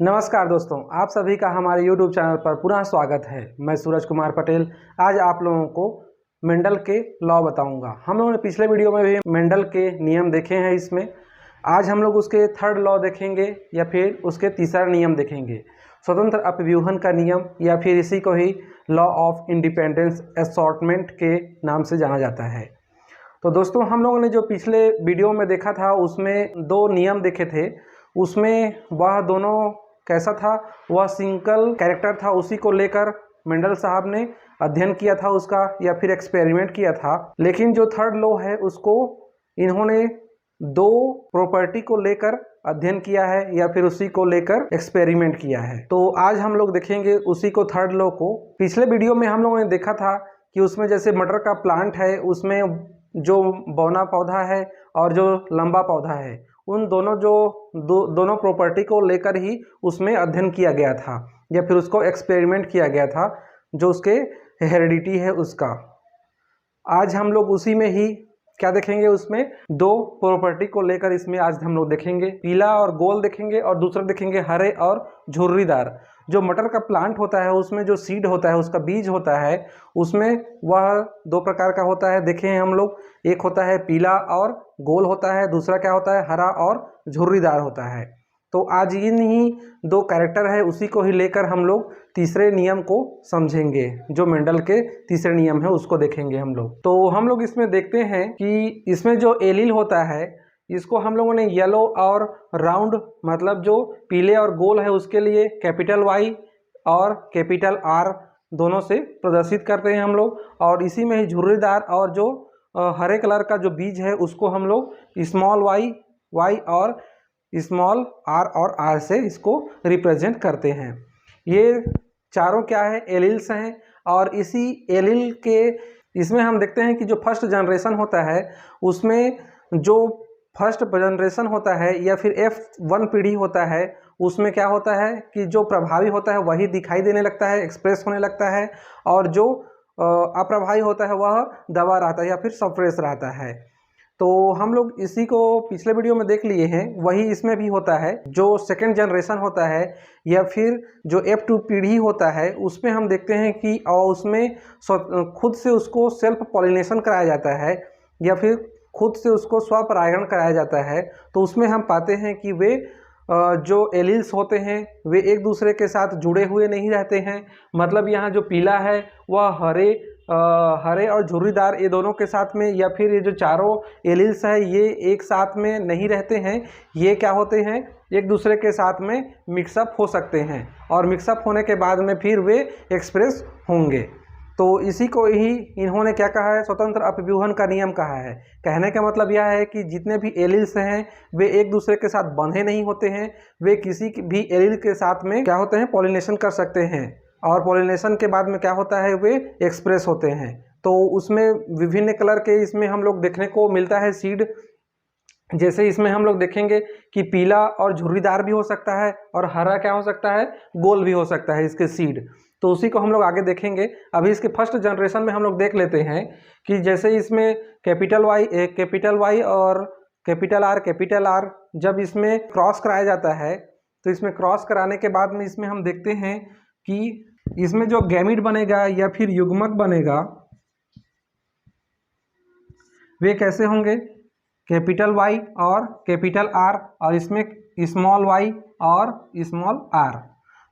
नमस्कार दोस्तों, आप सभी का हमारे YouTube चैनल पर पुनः स्वागत है। मैं सूरज कुमार पटेल आज आप लोगों को मेंडल के लॉ बताऊंगा। हम लोगों ने पिछले वीडियो में भी मेंडल के नियम देखे हैं। इसमें आज हम लोग उसके थर्ड लॉ देखेंगे या फिर उसके तीसरा नियम देखेंगे, स्वतंत्र अपव्यूहन का नियम, या फिर इसी को ही लॉ ऑफ इंडिपेंडेंस असॉर्टमेंट के नाम से जाना जाता है। तो दोस्तों, हम लोगों ने जो पिछले वीडियो में देखा था उसमें दो नियम देखे थे। उसमें वह दोनों कैसा था, वह सिंगल कैरेक्टर था, उसी को लेकर मेंडल साहब ने अध्ययन किया था उसका या फिर एक्सपेरिमेंट किया था। लेकिन जो थर्ड लॉ है उसको इन्होंने दो प्रॉपर्टी को लेकर अध्ययन किया है या फिर उसी को लेकर एक्सपेरिमेंट किया है। तो आज हम लोग देखेंगे उसी को, थर्ड लॉ को। पिछले वीडियो में हम लोगों ने देखा था कि उसमें जैसे मटर का प्लांट है, उसमें जो बौना पौधा है और जो लंबा पौधा है, उन दोनों दोनों प्रॉपर्टी को लेकर ही उसमें अध्ययन किया गया था या फिर उसको एक्सपेरिमेंट किया गया था, जो उसके हेरिडिटी है उसका। आज हम लोग उसी में ही क्या देखेंगे, उसमें दो प्रॉपर्टी को लेकर इसमें आज हम लोग देखेंगे। पीला और गोल देखेंगे और दूसरा देखेंगे हरे और झुर्रीदार। जो मटर का प्लांट होता है उसमें जो सीड होता है, उसका बीज होता है, उसमें वह दो प्रकार का होता है, देखे हैं हम लोग। एक होता है पीला और गोल होता है, दूसरा क्या होता है, हरा और झुर्रीदार होता है। तो आज इन ही दो कैरेक्टर है, उसी को ही लेकर हम लोग तीसरे नियम को समझेंगे। जो मेंडल के तीसरे नियम है उसको देखेंगे हम लोग। तो हम लोग इसमें देखते हैं कि इसमें जो एलील होता है, इसको हम लोगों ने येलो और राउंड, मतलब जो पीले और गोल है उसके लिए कैपिटल वाई और कैपिटल आर दोनों से प्रदर्शित करते हैं हम लोग। और इसी में ही झुर्रीदार और जो हरे कलर का जो बीज है उसको हम लोग स्मॉल वाई और स्मॉल आर और आर से इसको रिप्रेजेंट करते हैं। ये चारों क्या है, एलील्स हैं। और इसी एलील के इसमें हम देखते हैं कि जो फर्स्ट जनरेशन होता है उसमें जो फर्स्ट जनरेशन होता है या फिर F1 पीढ़ी होता है, उसमें क्या होता है कि जो प्रभावी होता है वही दिखाई देने लगता है, एक्सप्रेस होने लगता है, और जो अप्रभावी होता है वह दबा रहता है या फिर सप्रेस रहता है। तो हम लोग इसी को पिछले वीडियो में देख लिए हैं, वही इसमें भी होता है। जो सेकंड जनरेशन होता है या फिर जो F2 पीढ़ी होता है, उसमें हम देखते हैं कि और उसमें खुद से उसको सेल्फ पॉलिनेशन कराया जाता है या फिर खुद से उसको स्वपरागण कराया जाता है। तो उसमें हम पाते हैं कि वे जो एलील्स होते हैं वे एक दूसरे के साथ जुड़े हुए नहीं रहते हैं। मतलब यहाँ जो पीला है वह हरे और झुर्रीदार ये दोनों के साथ में, या फिर ये जो चारों एलील्स है ये एक साथ में नहीं रहते हैं। ये क्या होते हैं, एक दूसरे के साथ में मिक्सअप हो सकते हैं और मिक्सअप होने के बाद में फिर वे एक्सप्रेस होंगे। तो इसी को ही इन्होंने क्या कहा है, स्वतंत्र अपव्यूहन का नियम कहा है। कहने का मतलब यह है कि जितने भी एलील्स हैं वे एक दूसरे के साथ बंधे नहीं होते हैं, वे किसी भी एलील के साथ में क्या होते हैं, पॉलिनेशन कर सकते हैं। और पॉलिनेशन के बाद में क्या होता है, वे एक्सप्रेस होते हैं। तो उसमें विभिन्न कलर के इसमें हम लोग देखने को मिलता है सीड। जैसे इसमें हम लोग देखेंगे कि पीला और झुर्रीदार भी हो सकता है और हरा क्या हो सकता है, गोल भी हो सकता है इसके सीड। तो उसी को हम लोग आगे देखेंगे। अभी इसके फर्स्ट जनरेशन में हम लोग देख लेते हैं कि जैसे इसमें कैपिटल वाई और कैपिटल आर जब इसमें क्रॉस कराया जाता है, तो इसमें क्रॉस कराने के बाद में इसमें हम देखते हैं कि इसमें जो गैमीट बनेगा या फिर युग्मक बनेगा वे कैसे होंगे, कैपिटल वाई और कैपिटल आर, और इसमें स्मॉल वाई और स्मॉल आर।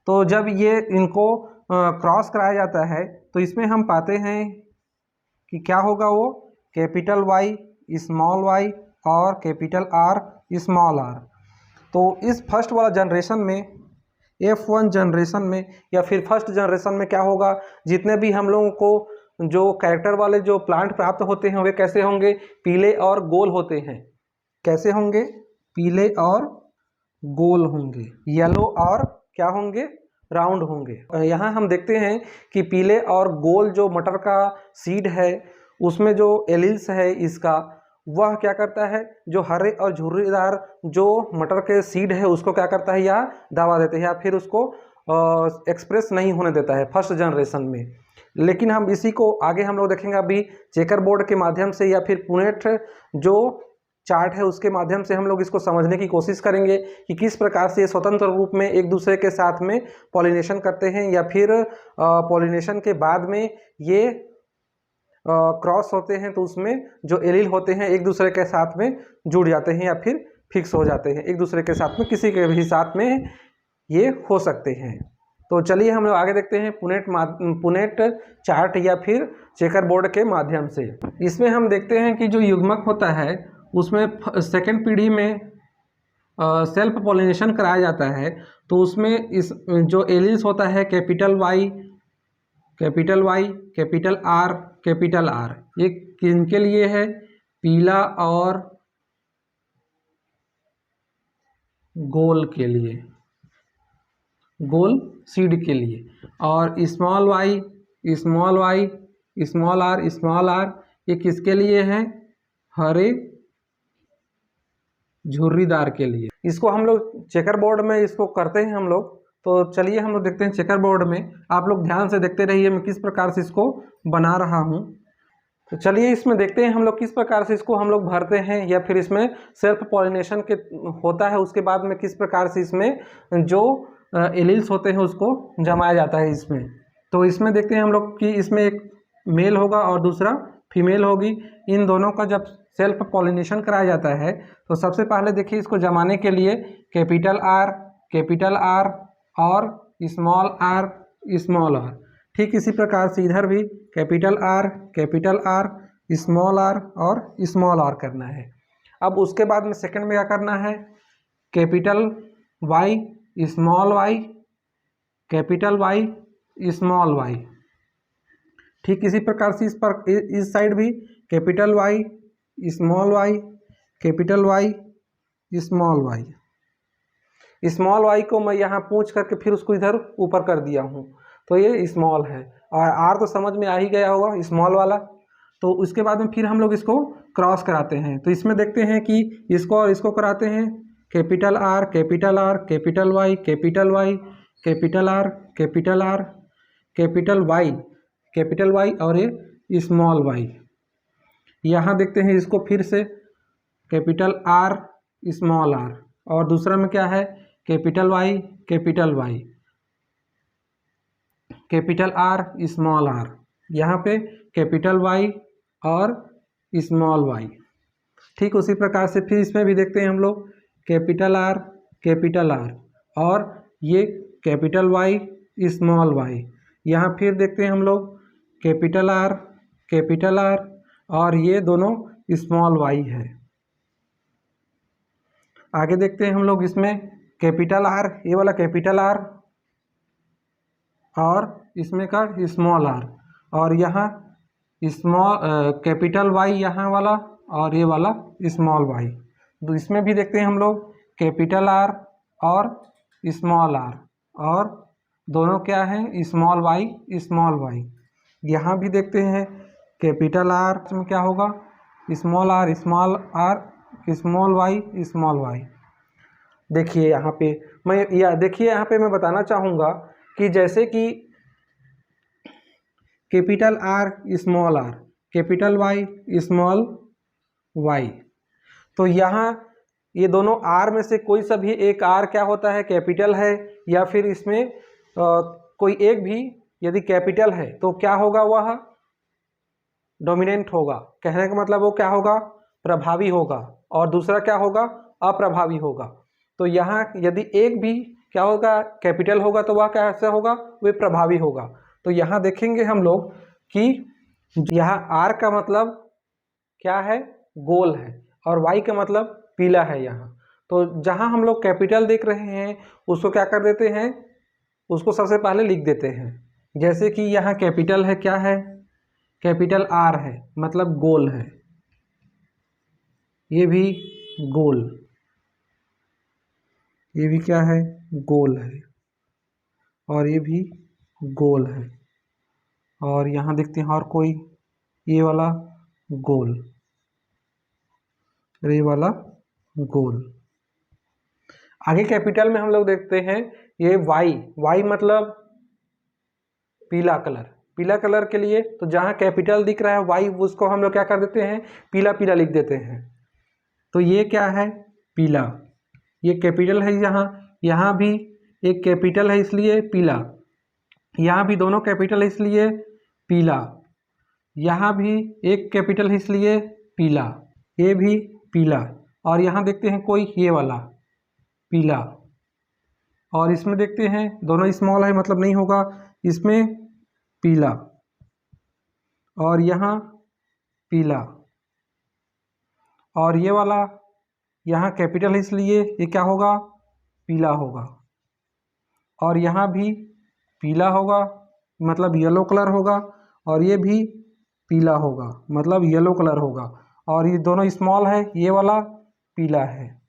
तो जब ये इनको क्रॉस कराया जाता है तो इसमें हम पाते हैं कि क्या होगा, वो कैपिटल वाई स्मॉल वाई और कैपिटल आर स्मॉल आर। तो इस फर्स्ट वाला जनरेशन में, F1 जनरेशन में या फिर फर्स्ट जनरेशन में क्या होगा, जितने भी हम लोगों को जो कैरेक्टर वाले जो प्लांट प्राप्त होते हैं वे कैसे होंगे, पीले और गोल होते हैं। कैसे होंगे, पीले और गोल होंगे, येलो और क्या होंगे, राउंड होंगे। यहाँ हम देखते हैं कि पीले और गोल जो मटर का सीड है उसमें जो एलील्स है इसका, वह क्या करता है, जो हरे और झुर्रीदार जो मटर के सीड है उसको क्या करता है, या दबा देते हैं या फिर उसको एक्सप्रेस नहीं होने देता है फर्स्ट जनरेशन में। लेकिन हम इसी को आगे हम लोग देखेंगे अभी चेकर बोर्ड के माध्यम से या फिर पुनेट जो चार्ट है उसके माध्यम से हम लोग इसको समझने की कोशिश करेंगे कि किस प्रकार से ये स्वतंत्र रूप में एक दूसरे के साथ में पॉलिनेशन करते हैं, या फिर पॉलिनेशन के बाद में ये क्रॉस होते हैं तो उसमें जो एलील होते हैं एक दूसरे के साथ में जुड़ जाते हैं या फिर फिक्स हो जाते हैं, एक दूसरे के साथ में किसी के भी साथ में ये हो सकते हैं। तो चलिए हम लोग आगे देखते हैं पुनेट चार्ट या फिर चेकर बोर्ड के माध्यम से। इसमें हम देखते हैं कि जो युग्मक होता है उसमें सेकंड पीढ़ी में सेल्फ पॉलिनेशन कराया जाता है, तो उसमें इस जो एलील्स होता है capital Y, capital R, capital R, ये किनके लिए है? पीला और गोल के लिए, गोल सीड के लिए। और स्मॉल वाई, स्मॉल आर ये किसके लिए है? हरे झुर्रीदार के लिए। इसको हम लोग चेकर बोर्ड में इसको करते हैं हम लोग। तो चलिए हम लोग देखते हैं चेकर बोर्ड में। आप लोग ध्यान से देखते रहिए मैं किस प्रकार से इसको बना रहा हूँ। तो चलिए इसमें देखते हैं हम लोग किस प्रकार से इसको हम लोग भरते हैं, या फिर इसमें सेल्फ पॉलिनेशन के होता है उसके बाद में किस प्रकार से इसमें जो एलील्स होते हैं उसको जमाया जाता है इसमें। तो इसमें देखते हैं हम लोग कि इसमें एक मेल होगा और दूसरा फीमेल होगी। इन दोनों का जब सेल्फ पॉलिनेशन कराया जाता है तो सबसे पहले देखिए इसको जमाने के लिए कैपिटल आर और स्मॉल आर, ठीक इसी प्रकार से इधर भी कैपिटल आर, स्मॉल आर और स्मॉल आर करना है। अब उसके बाद में सेकंड में क्या करना है? Capital Y, small y, capital Y, small y. ठीक इसी प्रकार से इस साइड भी capital Y, small y, capital Y, small y. Small y को मैं यहाँ पूंछ करके फिर उसको इधर ऊपर कर दिया हूँ, तो ये स्मॉल है। और आर तो समझ में आ ही गया होगा, स्मॉल वाला। तो उसके बाद में फिर हम लोग इसको क्रॉस कराते हैं। तो इसमें देखते हैं कि इसको और इसको कराते हैं capital R, capital Y, capital R, capital Y और ये स्मॉल वाई। यहाँ देखते हैं इसको फिर से कैपिटल आर, स्मॉल आर, और दूसरा में क्या है? Capital Y, capital R, small r. यहाँ पे कैपिटल वाई और स्मॉल वाई। ठीक उसी प्रकार से फिर इसमें भी देखते हैं हम लोग कैपिटल आर और ये कैपिटल वाई, स्मॉल वाई। यहाँ फिर देखते हैं हम लोग कैपिटल आर और ये दोनों स्मॉल वाई है। आगे देखते हैं हम लोग इसमें कैपिटल आर, ये वाला कैपिटल आर और इसमें का स्मॉल आर, और यहाँ कैपिटल वाई यहाँ वाला और ये वाला स्मॉल वाई। तो इसमें भी देखते हैं हम लोग कैपिटल आर और स्मॉल आर, और दोनों क्या हैं? Small y. यहाँ भी देखते हैं कैपिटल आर में क्या होगा? Small r, small y. देखिए यहाँ पे मैं बताना चाहूँगा कि जैसे कि capital R, small r, capital Y, small y, तो यहाँ ये दोनों आर में से कोई सा भी एक आर क्या होता है? कैपिटल है। या फिर इसमें कोई एक भी यदि कैपिटल है तो क्या होगा? वह डोमिनेंट होगा। कहने का मतलब वो क्या होगा? प्रभावी होगा। और दूसरा क्या होगा? अप्रभावी होगा। तो यहाँ यदि एक भी क्या होगा? कैपिटल होगा तो वह कैसे होगा? वे प्रभावी होगा। तो यहाँ देखेंगे हम लोग कि यहाँ आर का मतलब क्या है? गोल है, और वाई का मतलब पीला है यहाँ। तो जहाँ हम लोग कैपिटल देख रहे हैं उसको क्या कर देते हैं? उसको सबसे पहले लिख देते हैं। जैसे कि यहाँ कैपिटल है, क्या है? कैपिटल आर है, मतलब गोल है। ये भी गोल, ये भी क्या है? गोल है, और ये भी गोल है। और यहाँ देखते हैं और कोई, ये वाला गोल, ये वाला गोल। आगे कैपिटल में हम लोग देखते हैं ये वाई मतलब पीला कलर के लिए। तो जहाँ कैपिटल दिख रहा है वाई, उसको हम लोग क्या कर देते हैं? पीला लिख देते हैं। तो ये क्या है, पीला। ये कैपिटल है, यहाँ भी एक कैपिटल है इसलिए पीला, यहाँ भी दोनों कैपिटल है इसलिए पीला, यहाँ भी एक कैपिटल है इसलिए पीला, ये भी पीला। और यहाँ देखते हैं कोई ये वाला पीला, और इसमें देखते हैं दोनों स्मॉल है मतलब नहीं होगा, इसमें पीला और यहाँ पीला, और ये वाला यहाँ कैपिटल है इसलिए ये क्या होगा, पीला होगा। और यहाँ भी पीला होगा मतलब येलो कलर होगा, और ये भी पीला होगा मतलब येलो कलर होगा। और ये दोनों स्मॉल है, ये वाला पीला है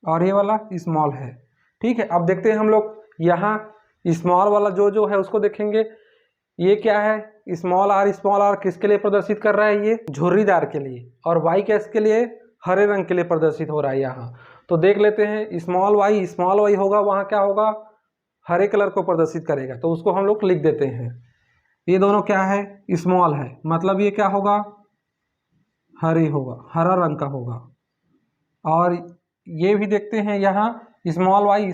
और ये वाला स्मॉल है। ठीक है, अब देखते हैं हम लोग यहाँ स्मॉल वाला जो है उसको देखेंगे। ये क्या है, स्मॉल आर किसके लिए प्रदर्शित कर रहा है, ये झुर्रीदार के लिए, और वाई किसके लिए, हरे रंग के लिए प्रदर्शित हो रहा है यहाँ। तो देख लेते हैं, स्मॉल वाई होगा, वहाँ क्या होगा, हरे कलर को प्रदर्शित करेगा, तो उसको हम लोग लिख देते हैं। ये दोनों क्या है, स्मॉल है मतलब ये क्या होगा, हरे होगा, हरा रंग का होगा। और ये भी देखते हैं यहाँ स्मॉल वाई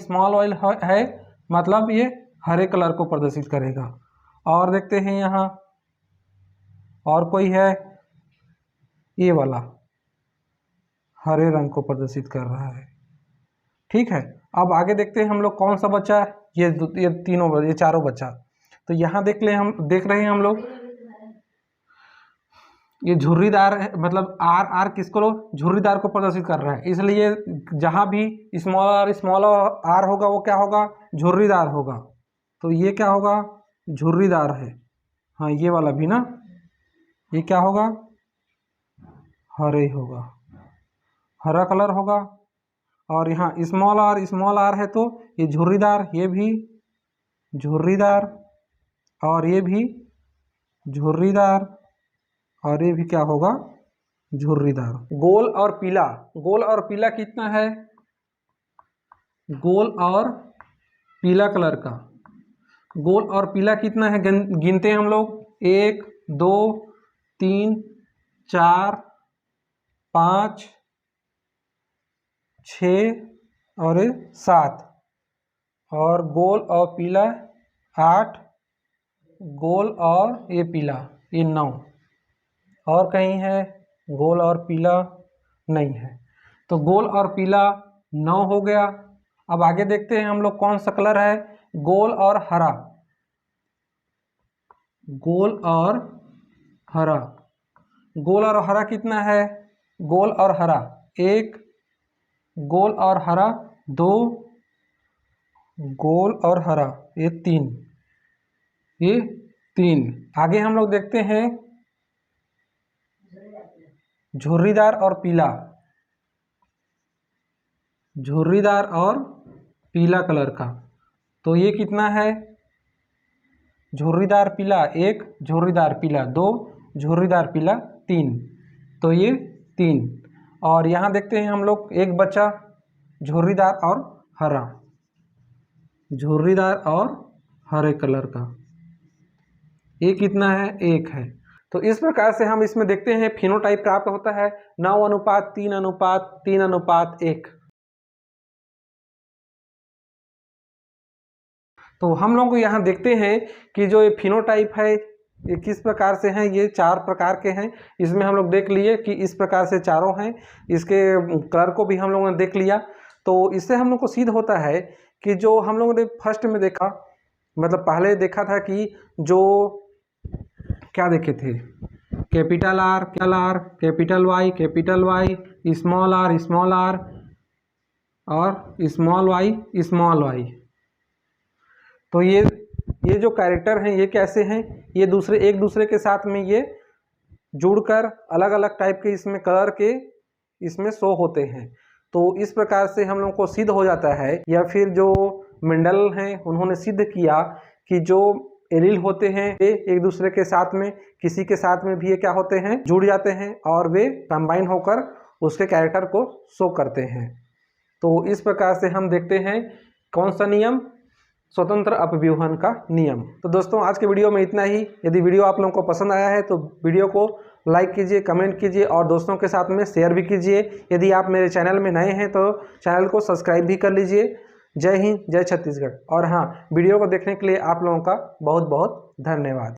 है मतलब ये हरे कलर को प्रदर्शित करेगा। और देखते हैं यहाँ और कोई है, ये वाला हरे रंग को प्रदर्शित कर रहा है। ठीक है, अब आगे देखते हैं हम लोग कौन सा बचा, ये चारों बचा। तो यहाँ देख रहे हैं हम लोग ये झुर्रीदार है, मतलब आर किसको झुर्रीदार को प्रदर्शित कर रहा है, इसलिए जहाँ भी स्मॉल आर होगा वो क्या होगा, झुर्रीदार होगा। तो ये क्या होगा, झुर्रीदार है। हाँ, ये वाला भी ना, ये क्या होगा, हरे होगा, हरा कलर होगा। और यहाँ स्मॉल आर है तो ये झुर्रीदार, ये भी झुर्रीदार, और ये भी झुर्रीदार, और ये भी क्या होगा, झुर्रीदार। गोल और पीला कितना है, गोल और पीला कलर का, गोल और पीला कितना है, गिनते हैं हम लोग, 1 2 3 4 5 6 और 7, और गोल और पीला 8, गोल और ये पीला ये 9, और कहीं है गोल और पीला नहीं है। तो गोल और पीला 9 हो गया। अब आगे देखते हैं हम लोग कौन सा कलर है, गोल और हरा, गोल और हरा। गोल और हरा कितना है, गोल और हरा 1, गोल और हरा 2, गोल और हरा ये 3, ये 3। आगे हम लोग देखते हैं झुर्रीदार और पीला, झुर्रीदार और पीला कलर का। तो ये कितना है, झुर्रीदार पीला 1, झुर्रीदार पीला 2, झुर्रीदार पीला 3, तो ये 3। और यहाँ देखते हैं हम लोग एक बचा झुर्रीदार और हरा, झुर्रीदार और हरे कलर का, ये कितना है, 1 है। तो इस प्रकार से हम इसमें देखते हैं फिनोटाइप प्राप्त होता है 9:3:3:1। तो हम लोग यहाँ देखते हैं कि जो ये फिनोटाइप है ये किस प्रकार से हैं, ये 4 प्रकार के हैं। इसमें हम लोग देख लिए कि इस प्रकार से चारों हैं, इसके कलर को भी हम लोगों ने देख लिया। तो इससे हम लोग को सिद्ध होता है कि जो हम लोगों ने फर्स्ट में देखा, मतलब पहले देखा था कि जो क्या देखे थे, capital R, capital Y, small r और स्मॉल वाई। तो ये जो कैरेक्टर हैं ये कैसे हैं, ये एक दूसरे के साथ में ये जुड़कर अलग अलग टाइप के इसमें कलर के इसमें शो होते हैं। तो इस प्रकार से हम लोग को सिद्ध हो जाता है, या फिर जो मेंडल हैं उन्होंने सिद्ध किया कि जो एलील होते हैं वे एक दूसरे के साथ में किसी के साथ में भी ये क्या होते हैं, जुड़ जाते हैं और वे कंबाइन होकर उसके कैरेक्टर को शो करते हैं। तो इस प्रकार से हम देखते हैं कौन सा नियम, स्वतंत्र अपव्यूहन का नियम। तो दोस्तों आज के वीडियो में इतना ही। यदि वीडियो आप लोगों को पसंद आया है तो वीडियो को लाइक कीजिए, कमेंट कीजिए और दोस्तों के साथ में शेयर भी कीजिए। यदि आप मेरे चैनल में नए हैं तो चैनल को सब्सक्राइब भी कर लीजिए। जय हिंद, जय छत्तीसगढ़। और हाँ, वीडियो को देखने के लिए आप लोगों का बहुत बहुत धन्यवाद।